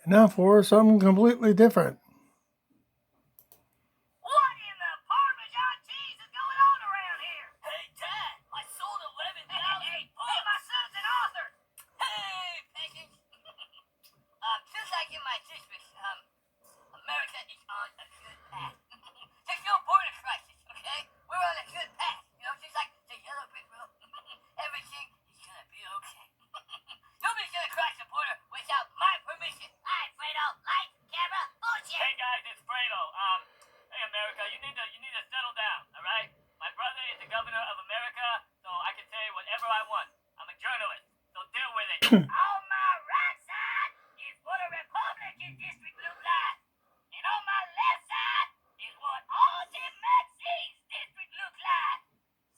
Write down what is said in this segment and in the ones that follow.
Now for something completely different. What in the Parmesan cheese is going on around here? Hey, Dad, I sold 11,000 Hey, my son's an author. Hey, patience. Since I get my district, America is on a good path. There's no border crisis, okay? We're on a good path. You know, just like the yellow brick road. Everything is gonna be okay. Nobody's gonna cross the border without my permission. Hi, Fredo. Light, camera, bullshit. Hey guys, it's Fredo. Hey America, you need to settle down, all right? My brother is the governor of America, so I can say whatever I want. I'm a journalist, so deal with it. On my right side is what a Republican district looks like, and on my left side is what all Tim Maxine's district looks like.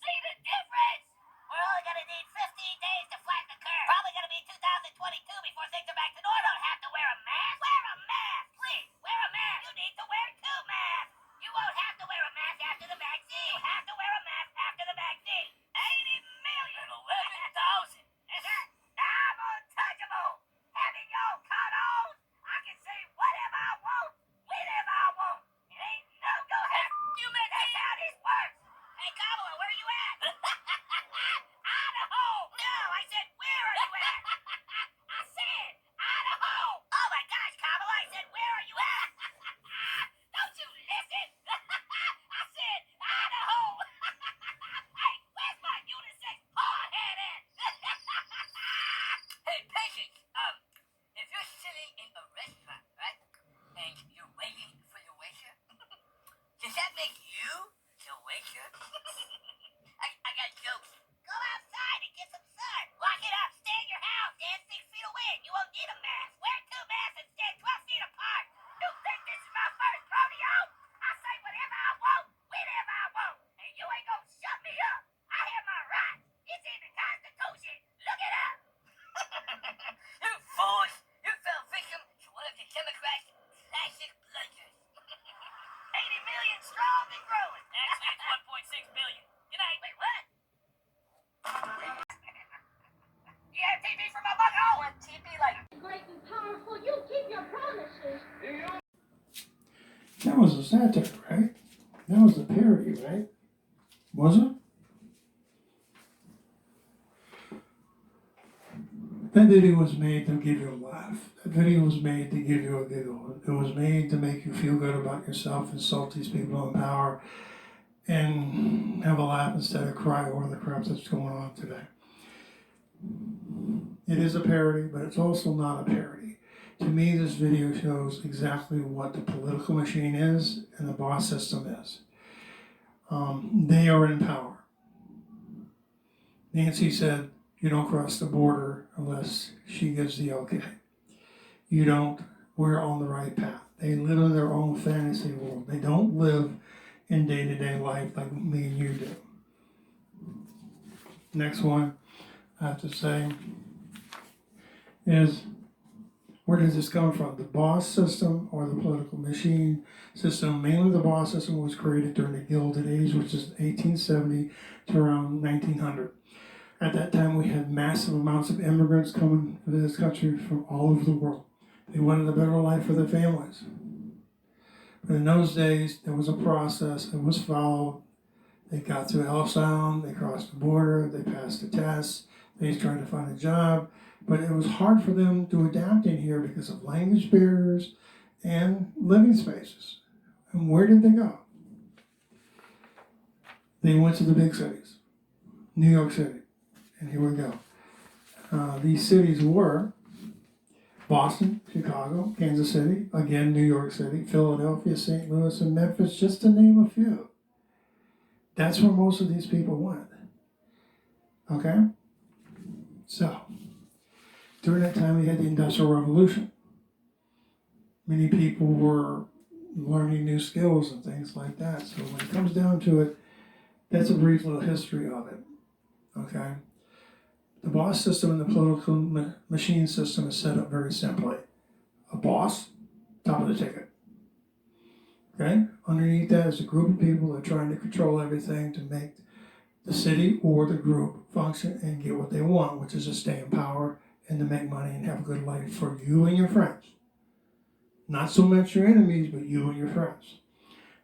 See the difference? We're only gonna need 15 days to flatten the curve. Probably gonna be 2022 before things are back to normal. You don't have to wear a mask. Wear a mask, please. Wear a mask. You need to wear 2 masks. You won't have to wear a mask after the vaccine. You have to wear a mask after the vaccine. 80 million. And 11,000. I'm untouchable. Having y'all cut on, I can say whatever I want, whenever I want. It ain't no go ahead. You meant that's how this works. Hey, Commodore, where are you at? Idaho. No, I said where are you at? I said Idaho. Oh my gosh, Commodore, I said where are you at? Don't you listen? I said Idaho. Hey, where's my unisex hardhead at? Hey, patience. If you're sitting in a restaurant, right, and you're waiting for your waiter, does that make you the waiter? I got jokes. Go outside and get some sun. Lock it up. Stay in your house. Stand 6 feet away. You won't need a mask. Wear 2 masks and stand 12 feet apart. You think this is my first rodeo? I say whatever I want, whenever I want. And you ain't gonna shut me up. I have my rights. It's in the Constitution. Look it up. You fools. You fell victim to one of the Democrats' classic blunders. 80 million strong and growing. Actually, it's 1.6 billion. Good night. Wait, what? You have TP for my butt hole? Want TP like Great and powerful, you keep your promises. That was a satire, right? That was a parody, right? Was it? That video was made to give you a laugh. That video was made to give you a giggle. It was made to make you feel good about yourself, insult these people in power, and have a laugh instead of cry over the crap that's going on today. It is a parody, but it's also not a parody. To me, this video shows exactly what the political machine is and the boss system is. They are in power. Nancy said, you don't cross the border unless she gives the okay. You don't, we're on the right path. They live in their own fantasy world. They don't live in day-to-day life like me and you do. Next one I have to say is, where does this come from? The boss system or the political machine system? Mainly the boss system was created during the Gilded Age, which is 1870 to around 1900. At that time, we had massive amounts of immigrants coming to this country from all over the world. They wanted a better life for their families. But in those days, there was a process that was followed. They got through Elf Sound, they crossed the border, they passed the tests, they tried to find a job. But it was hard for them to adapt in here because of language barriers and living spaces. And where did they go? They went to the big cities, New York City. And here we go. These cities were Boston, Chicago, Kansas City, again New York City, Philadelphia, St. Louis, and Memphis, just to name a few. That's where most of these people went. Okay? So, during that time we had the Industrial Revolution. Many people were learning new skills and things like that. So when it comes down to it, that's a brief little history of it. Okay? The boss system and the political machine system is set up very simply. A boss, top of the ticket. Okay? Underneath that is a group of people that are trying to control everything to make the city or the group function and get what they want, which is to stay in power and to make money and have a good life for you and your friends. Not so much your enemies, but you and your friends.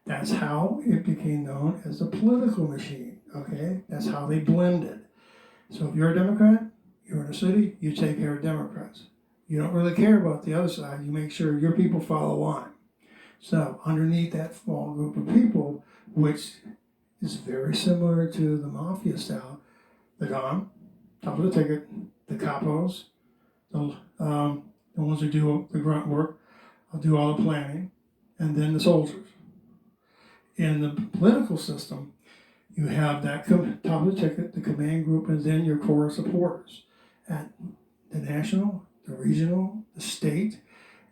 That's how it became known as the political machine, okay? That's how they blended. So if you're a Democrat, you're in a city, you take care of Democrats. You don't really care about the other side, you make sure your people follow line. So underneath that small group of people, which is very similar to the mafia style, the Don, top of the ticket, the capos, the ones who do the grunt work, I'll do all the planning, and then the soldiers. In the political system, you have that top of the ticket, the command group, and then your core supporters at the national, the regional, the state,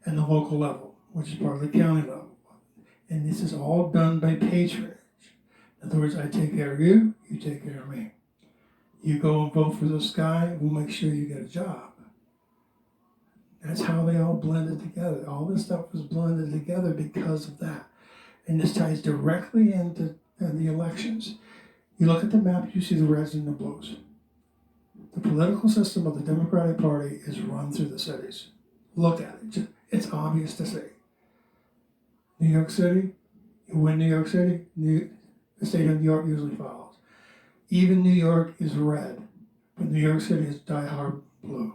and the local level, which is part of the county level. And this is all done by patronage. In other words, I take care of you, you take care of me. You go and vote for this guy, we'll make sure you get a job. That's how they all blended together. All this stuff was blended together because of that. And this ties directly into the elections. You look at the map, you see the reds and the blues. The political system of the Democratic Party is run through the cities. Look at it. It's obvious to see. New York City, you win New York City, the state of New York usually follows. Even New York is red, but New York City is diehard blue.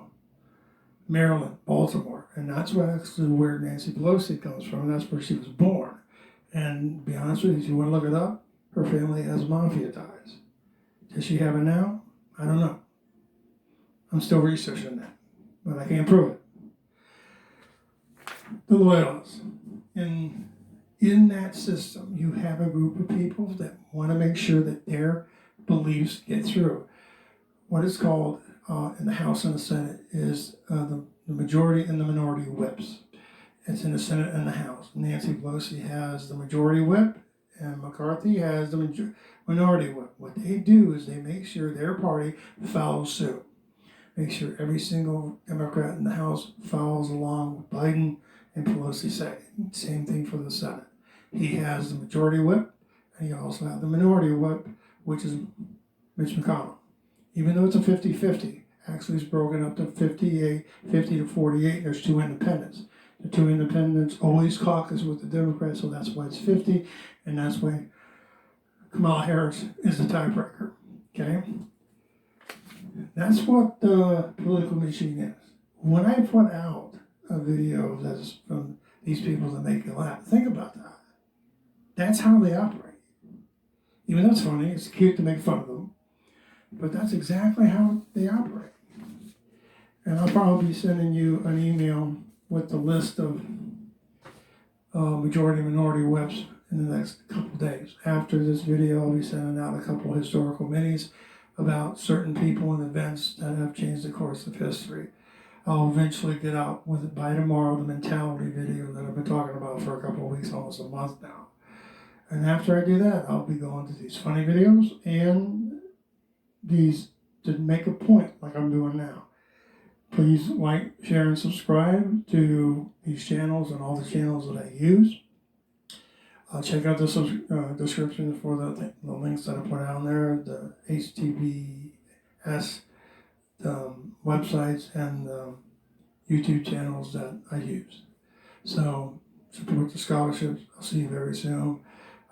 Maryland, Baltimore, and that's actually where Nancy Pelosi comes from. That's where she was born. And to be honest with you, if you want to look it up, her family has mafia ties. Does she have it now? I don't know. I'm still researching that, but I can't prove it. The loyalists. In that system, you have a group of people that want to make sure that their beliefs get through. What is called in the House and the Senate is the majority and the minority whips. It's in the Senate and the House. Nancy Pelosi has the majority whip, and McCarthy has the minority whip. What they do is they make sure their party follows suit. Make sure every single Democrat in the House follows along with Biden and Pelosi say. Same thing for the Senate. He has the majority whip, and he also has the minority whip, which is Mitch McConnell. Even though it's a 50-50, actually it's broken up to 50 to 48, there's two independents. The two independents always caucus with the Democrats, so that's why it's 50, and that's why Kamala Harris is the tiebreaker, okay? That's what the political machine is. When I put out a video that's from these people that make you laugh, think about that. That's how they operate. Even though it's funny, it's cute to make fun of them, but that's exactly how they operate. And I'll probably be sending you an email with the list of majority and minority whips in the next couple days. After this video, I'll be sending out a couple historical minis about certain people and events that have changed the course of history. I'll eventually get out with it by tomorrow, the mentality video that I've been talking about for a couple of weeks, almost a month now. And after I do that, I'll be going to these funny videos and these to make a point like I'm doing now. Please like, share, and subscribe to these channels and all the channels that I use. Check out the description for the links that I put out there, the HTTPS websites and YouTube channels that I use. So support the scholarships. I'll see you very soon.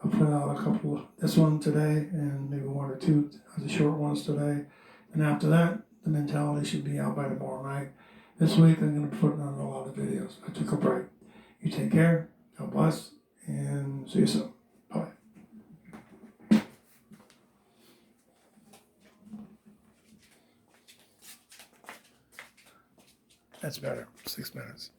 I'll put out a couple, this one today and maybe one or two of the short ones today. And after that, the mentality should be out by tomorrow night. This week, I'm going to be putting on a lot of videos. I took a break. You take care. God bless. And see you soon. Bye. That's better. 6 minutes.